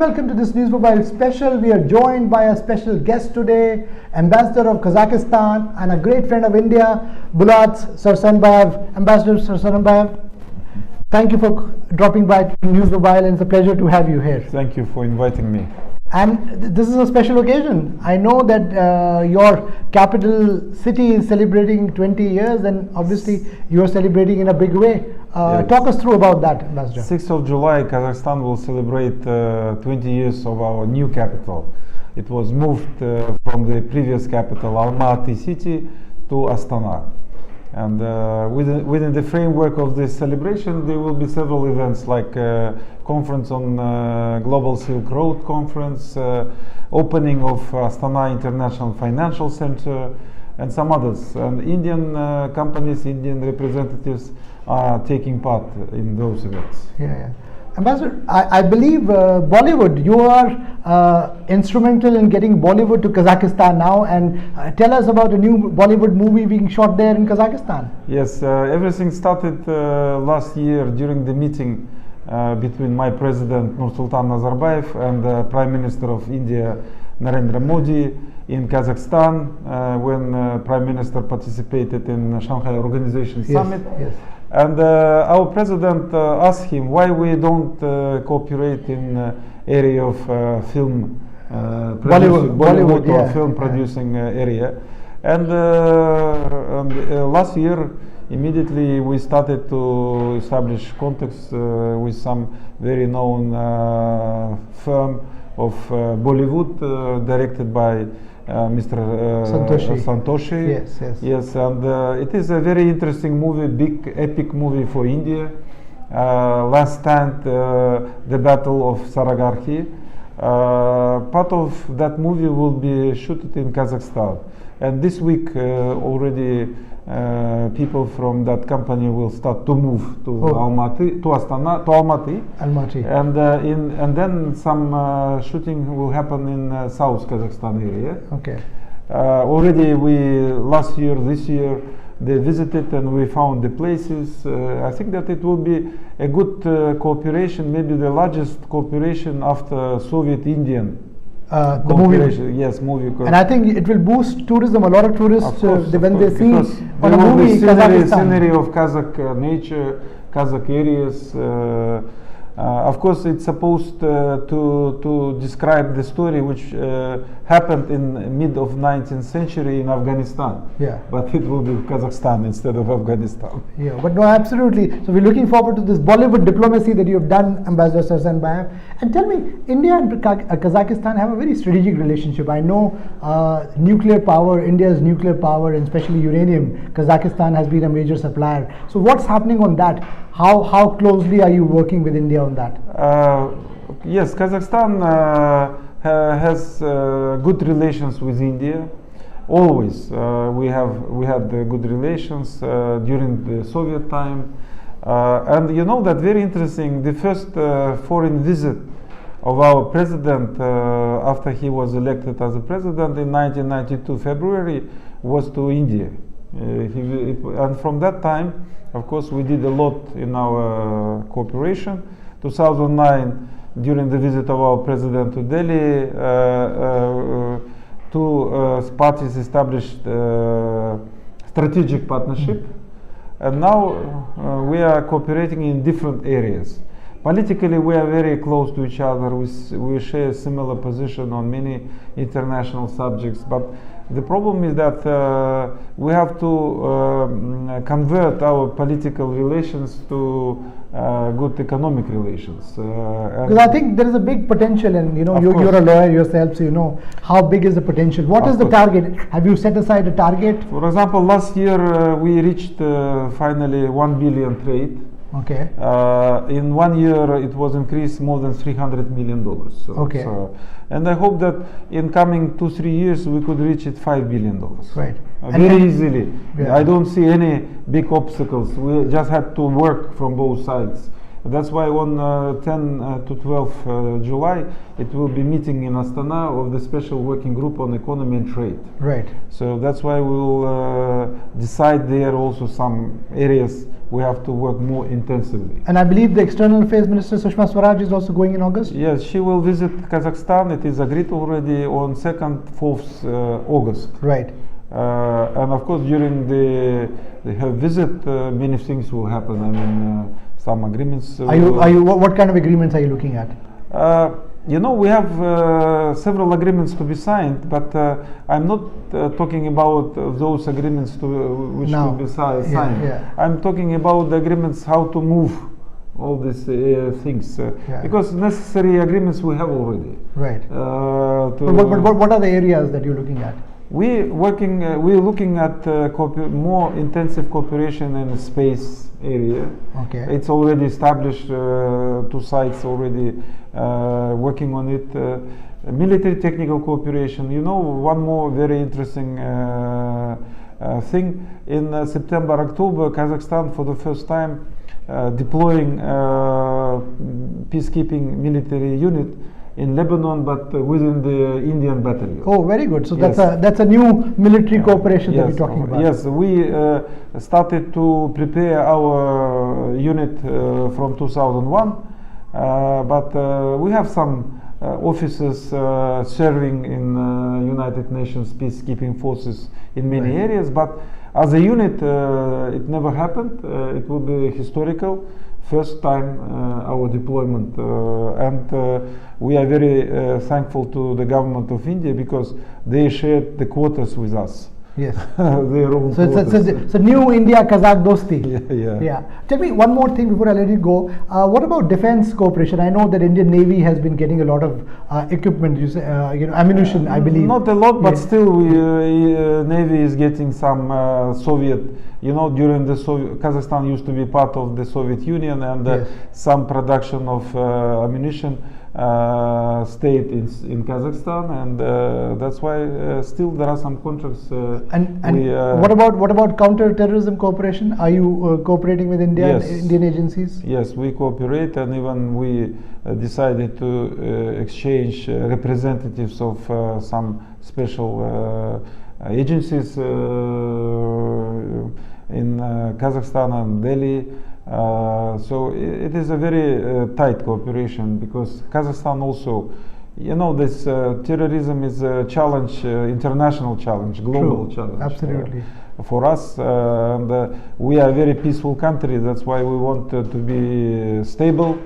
welcome to this NewsMobile special. We are joined by a special guest today, Ambassador of Kazakhstan and a great friend of India, Bulat Sarsenbayev. Ambassador Sarsenbayev, thank you for dropping by to NewsMobile, and it's a pleasure to have you here. Thank you for inviting me. And this is a special occasion. I know that your capital city is celebrating 20 years, and obviously you are celebrating in a big way. Yes. Talk us through about that, Ambassador. 6th of July, Kazakhstan will celebrate 20 years of our new capital. It was moved from the previous capital, Almaty city, to Astana. And within the framework of this celebration, there will be several events like conference on Global Silk Road conference, opening of Astana International Financial Center, and some others. And Indian companies, Indian representatives are taking part in those events. Yeah. Ambassador, I believe Bollywood, you are instrumental in getting Bollywood to Kazakhstan now, and tell us about a new Bollywood movie being shot there in Kazakhstan. Yes, everything started last year during the meeting between my president Nursultan Nazarbayev and the Prime Minister of India Narendra Modi in Kazakhstan when Prime Minister participated in Shanghai Organization Summit. Yes. And our president asked him why we don't cooperate in area of film Bollywood or film producing area. And last year, immediately we started to establish contacts with some very known firm of Bollywood directed by Mr. Santoshi. Yes, and it is a very interesting movie, big epic movie for India. Last Stand, the Battle of Saragarhi. Part of that movie will be shot in Kazakhstan, and this week already people from that company will start to move to Almaty, to Astana, to Almaty. And then some shooting will happen in South Kazakhstan area. Okay. Already this year, they visited and we found the places. I think that it will be a good cooperation, maybe the largest cooperation after Soviet-Indian. The movie. Yes, movie. And I think it will boost tourism. A lot of tourists, when they see on a movie scenery of Kazakh nature, Kazakh areas. Of course, it's supposed to describe the story which happened in mid of 19th century in Afghanistan. Yeah. But it will be Kazakhstan instead of Afghanistan. Yeah, but no, absolutely. So we're looking forward to this Bollywood diplomacy that you have done, Ambassador Sarsenbayev. And tell me, India and Kazakhstan have a very strategic relationship. I know nuclear power, India's nuclear power, and especially uranium, Kazakhstan has been a major supplier. So what's happening on that? How closely are you working with India on that? Yes, Kazakhstan has good relations with India. Always we had good relations during the Soviet time, and you know that very interesting. The first foreign visit of our president after he was elected as a president in 1992 February was to India, and from that time, of course, we did a lot in our cooperation. 2009, during the visit of our president to Delhi, two parties established strategic partnership, and now we are cooperating in different areas. Politically, we are very close to each other. We share a similar position on many international subjects, but the problem is that we have to convert our political relations to good economic relations. Because I think there is a big potential, and you're a lawyer yourself, so you know how big is the potential. What is the target? Have you set aside a target? For example, last year we reached finally 1 billion trade. Okay. In 1 year, it was increased more than $300 million. Okay. And I hope that in coming 2-3 years, we could reach it $5 billion. Right. Very easily. Yeah. I don't see any big obstacles. We just had to work from both sides. That's why on 10 to 12 July it will be meeting in Astana of the special working group on economy and trade. Right. So that's why we'll decide there also some areas we have to work more intensively. And I believe the External Affairs Minister Sushma Swaraj is also going in August? Yes, she will visit Kazakhstan. It is agreed already on 2nd, 4th August. Right. And of course during her visit many things will happen. I mean some agreements. What kind of agreements are you looking at? You know, we have several agreements to be signed, but I'm not talking about those agreements which will be signed. Yeah. I'm talking about the agreements how to move all these things, because necessary agreements we have already. Right. But what are the areas that you're looking at? We're looking at more intensive cooperation in the space area. Okay. It's already established, 2 sites already working on it. Military technical cooperation. You know, one more very interesting thing. In September, October, Kazakhstan for the first time deploying peacekeeping military unit in Lebanon, but within the Indian battalion. Oh, very good. So yes. that's a new military cooperation that we're talking about. Yes, we started to prepare our unit from 2001, but we have some officers serving in United Nations peacekeeping forces in many areas, but as a unit it never happened. It will be historical. First time our deployment, and we are very thankful to the government of India because they shared the quotas with us. Yes. Their own so it's a new India-Kazakh dosti. Yeah. Tell me one more thing before I let you go. What about defense cooperation? I know that Indian Navy has been getting a lot of equipment, ammunition, I believe. Not a lot, but still Navy is getting some Soviet, during the Kazakhstan used to be part of the Soviet Union, and some production of ammunition stayed in Kazakhstan, and that's why still there are some contracts. What about counter-terrorism cooperation? Are you cooperating with India and Indian agencies? Yes, we cooperate, and even we decided to exchange representatives of some special agencies in Kazakhstan and Delhi. So it is a very tight cooperation because Kazakhstan also, this terrorism is a challenge, international challenge, global challenge. Absolutely. For us, and we are a very peaceful country. That's why we want to be stable.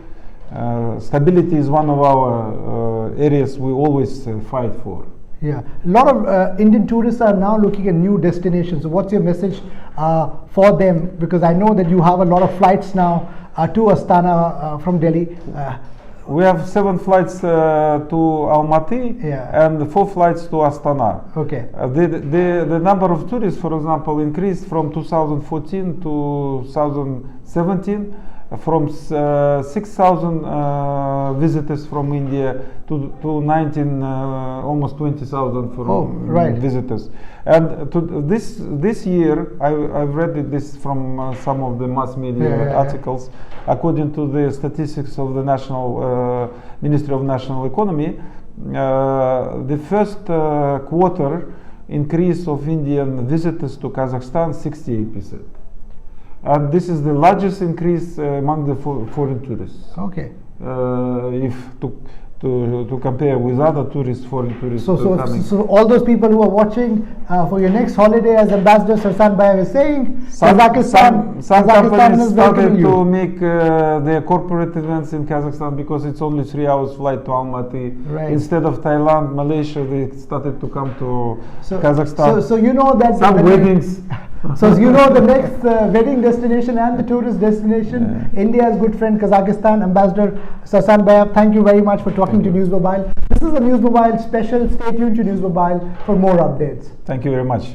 Stability is one of our areas we always fight for. Yeah, a lot of Indian tourists are now looking at new destinations. So what's your message for them? Because I know that you have a lot of flights now to Astana from Delhi. We have 7 flights to Almaty and 4 flights to Astana. Okay. The number of tourists, for example, increased from 2014 to 2017. From 6,000 visitors from India to 19, almost 20,000 from visitors. And this year, I've read this from some of the mass media articles. According to the statistics of the National Ministry of National Economy, the first quarter increase of Indian visitors to Kazakhstan 68%. And this is the largest increase among the foreign tourists. Okay. If to compare with other tourists, foreign tourists. So all those people who are watching for your next holiday, as Ambassador Sarsenbayev is saying, some companies started to make their corporate events in Kazakhstan because it's only 3 hours flight to Almaty. Right. Instead of Thailand, Malaysia, they started to come to Kazakhstan. So you know that some weddings. So you know the next wedding destination and the tourist destination, India's good friend Kazakhstan. Ambassador Sarsenbayev, thank you very much for talking to NewsMobile. This is a NewsMobile special. Stay tuned to NewsMobile for more updates. Thank you very much.